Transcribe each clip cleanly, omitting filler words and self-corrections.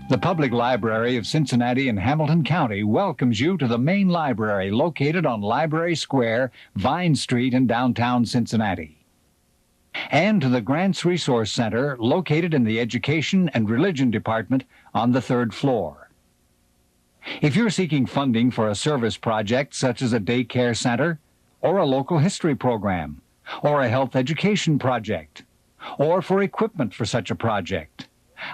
The Public Library of Cincinnati and Hamilton County welcomes you to the main library located on Library Square, Vine Street in downtown Cincinnati, and to the Grants Resource Center located in the Education and Religion Department on the 3rd floor. If you're seeking funding for a service project such as a daycare center, or a local history program, or a health education project, or for equipment for such a project,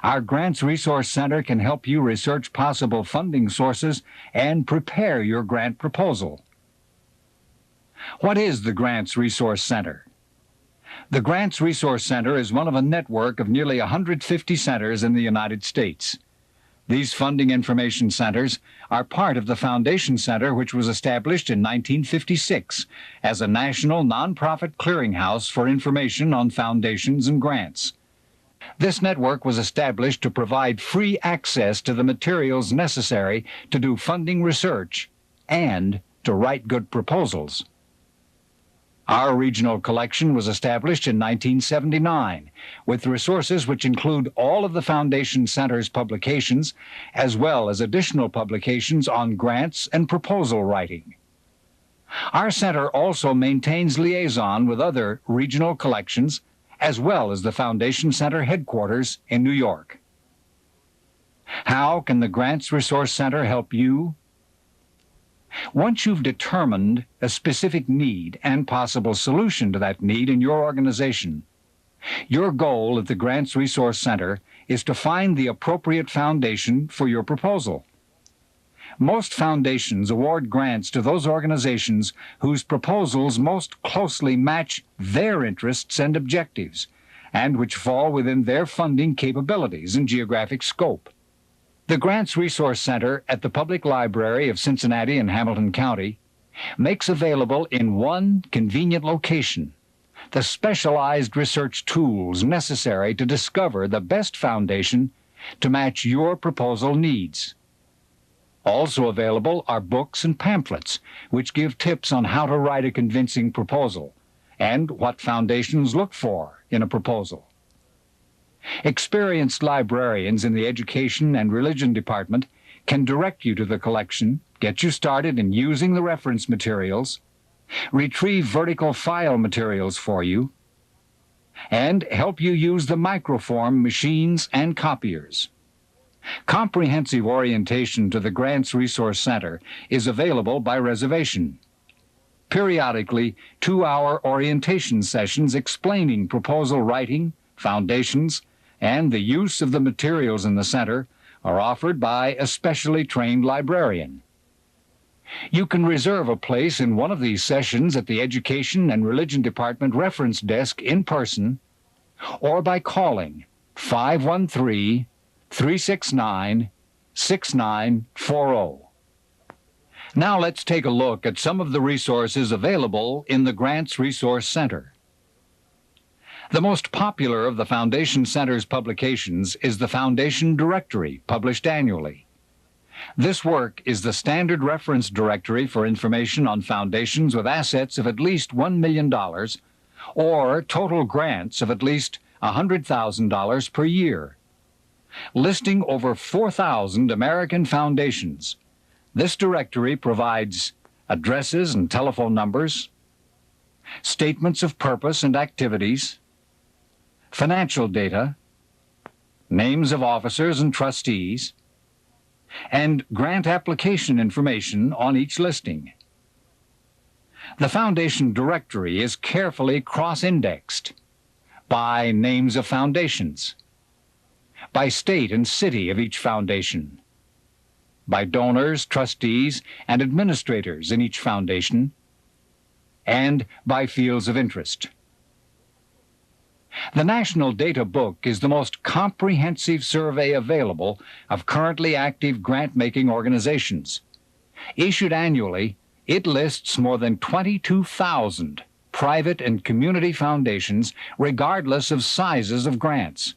our Grants Resource Center can help you research possible funding sources and prepare your grant proposal. What is the Grants Resource Center? The Grants Resource Center is one of a network of nearly 150 centers in the United States. These funding information centers are part of the Foundation Center, which was established in 1956 as a national nonprofit clearinghouse for information on foundations and grants. This network was established to provide free access to the materials necessary to do funding research and to write good proposals. Our regional collection was established in 1979 with resources which include all of the Foundation Center's publications as well as additional publications on grants and proposal writing. Our center also maintains liaison with other regional collections as well as the Foundation Center headquarters in New York. How can the Grants Resource Center help you? Once you've determined a specific need and possible solution to that need in your organization, your goal at the Grants Resource Center is to find the appropriate foundation for your proposal. Most foundations award grants to those organizations whose proposals most closely match their interests and objectives, and which fall within their funding capabilities and geographic scope. The Grants Resource Center at the Public Library of Cincinnati and Hamilton County makes available in one convenient location the specialized research tools necessary to discover the best foundation to match your proposal needs. Also available are books and pamphlets which give tips on how to write a convincing proposal and what foundations look for in a proposal. Experienced librarians in the Education and Religion Department can direct you to the collection, get you started in using the reference materials, retrieve vertical file materials for you, and help you use the microform machines and copiers. Comprehensive orientation to the Grants Resource Center is available by reservation. Periodically, 2-hour orientation sessions explaining proposal writing, foundations, and the use of the materials in the center are offered by a specially trained librarian. You can reserve a place in one of these sessions at the Education and Religion Department reference desk in person or by calling 513-369-6940. Now let's take a look at some of the resources available in the Grants Resource Center. The most popular of the Foundation Center's publications is the Foundation Directory, published annually. This work is the standard reference directory for information on foundations with assets of at least $1 million or total grants of at least $100,000 per year. Listing over 4,000 American foundations, this directory provides addresses and telephone numbers, statements of purpose and activities, financial data, names of officers and trustees, and grant application information on each listing. The Foundation Directory is carefully cross-indexed by names of foundations, by state and city of each foundation, by donors, trustees, and administrators in each foundation, and by fields of interest. The National Data Book is the most comprehensive survey available of currently active grant-making organizations. Issued annually, it lists more than 22,000 private and community foundations, regardless of sizes of grants.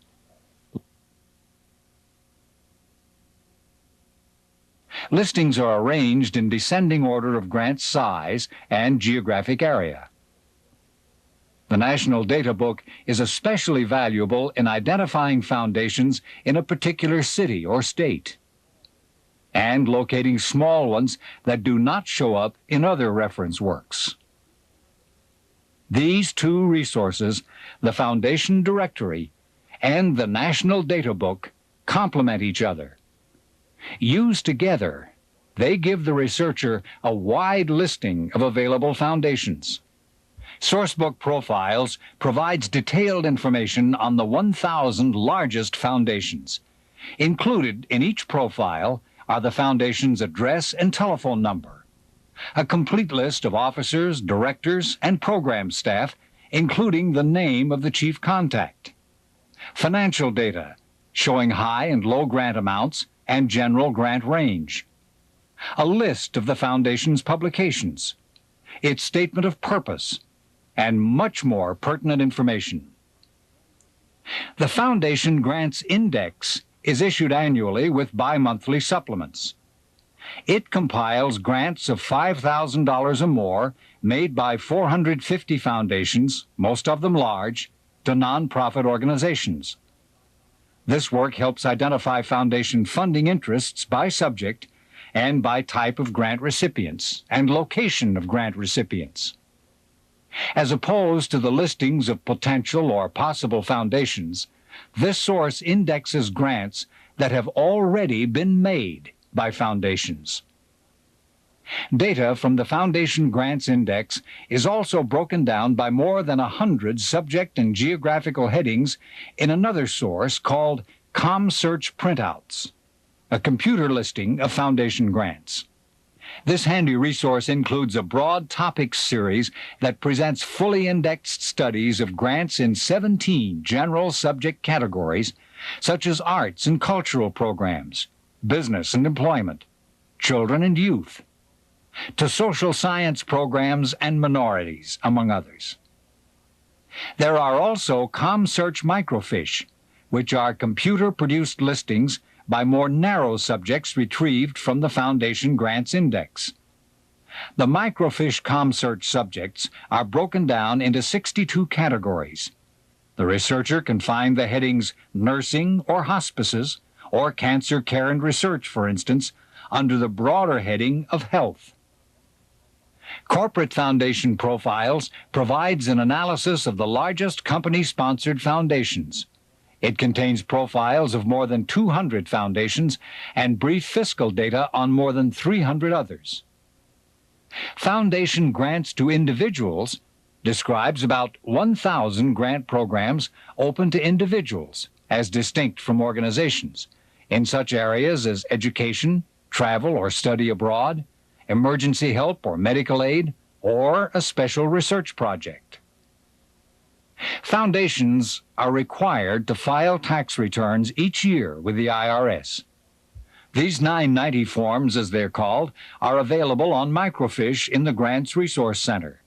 Listings are arranged in descending order of grant size and geographic area. The National Data Book is especially valuable in identifying foundations in a particular city or state, and locating small ones that do not show up in other reference works. These two resources, the Foundation Directory and the National Data Book, complement each other. Used together, they give the researcher a wide listing of available foundations. Sourcebook Profiles provides detailed information on the 1,000 largest foundations. Included in each profile are the foundation's address and telephone number, a complete list of officers, directors, and program staff, including the name of the chief contact, financial data showing high and low grant amounts and general grant range, a list of the Foundation's publications, its statement of purpose, and much more pertinent information. The Foundation Grants Index is issued annually with bi-monthly supplements. It compiles grants of $5,000 or more made by 450 foundations, most of them large, to nonprofit organizations. This work helps identify foundation funding interests by subject and by type of grant recipients and location of grant recipients. As opposed to the listings of potential or possible foundations, this source indexes grants that have already been made by foundations. Data from the Foundation Grants Index is also broken down by more than 100 subject and geographical headings in another source called ComSearch Printouts, a computer listing of foundation grants. This handy resource includes a broad topics series that presents fully indexed studies of grants in 17 general subject categories, such as arts and cultural programs, business and employment, children and youth, to social science programs and minorities, among others. There are also ComSearch Microfiche, which are computer-produced listings by more narrow subjects retrieved from the Foundation Grants Index. The Microfiche ComSearch subjects are broken down into 62 categories. The researcher can find the headings nursing or hospices, or cancer care and research, for instance, under the broader heading of health. Corporate Foundation Profiles provides an analysis of the largest company-sponsored foundations. It contains profiles of more than 200 foundations and brief fiscal data on more than 300 others. Foundation Grants to Individuals describes about 1,000 grant programs open to individuals, as distinct from organizations, in such areas as education, travel or study abroad, emergency help or medical aid, or a special research project. Foundations are required to file tax returns each year with the IRS. These 990 forms, as they're called, are available on Microfiche in the Grants Resource Center.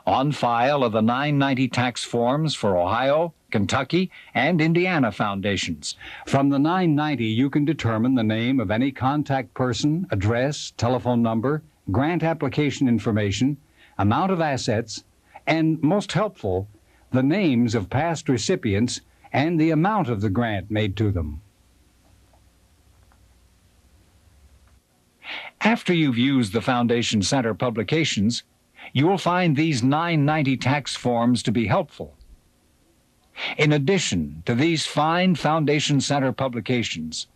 On file are the 990 tax forms for Ohio, Kentucky, and Indiana foundations. From the 990, you can determine the name of any contact person, address, telephone number, grant application information, amount of assets, and, most helpful, the names of past recipients and the amount of the grant made to them. After you've used the Foundation Center publications, you will find these 990 tax forms to be helpful. In addition to these fine Foundation Center publications,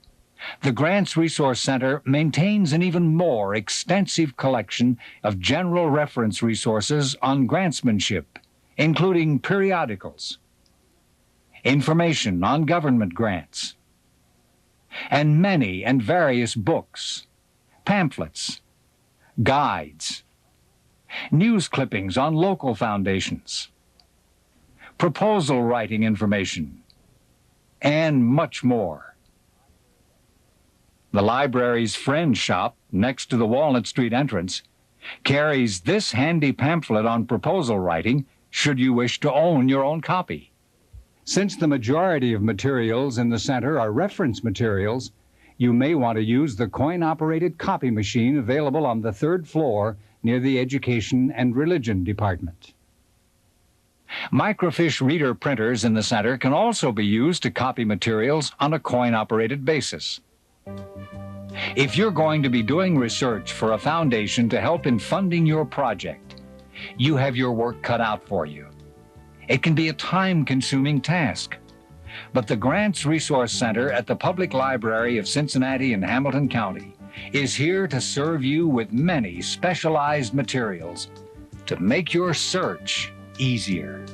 the Grants Resource Center maintains an even more extensive collection of general reference resources on grantsmanship, including periodicals, information on government grants, and many and various books, pamphlets, guides, news clippings on local foundations, proposal writing information, and much more. The library's Friend Shop, next to the Walnut Street entrance, carries this handy pamphlet on proposal writing should you wish to own your own copy. Since the majority of materials in the center are reference materials, you may want to use the coin-operated copy machine available on the third floor near the Education and Religion Department. Microfiche reader printers in the center can also be used to copy materials on a coin-operated basis. If you're going to be doing research for a foundation to help in funding your project, you have your work cut out for you. It can be a time-consuming task. But the Grants Resource Center at the Public Library of Cincinnati and Hamilton County is here to serve you with many specialized materials to make your search easier.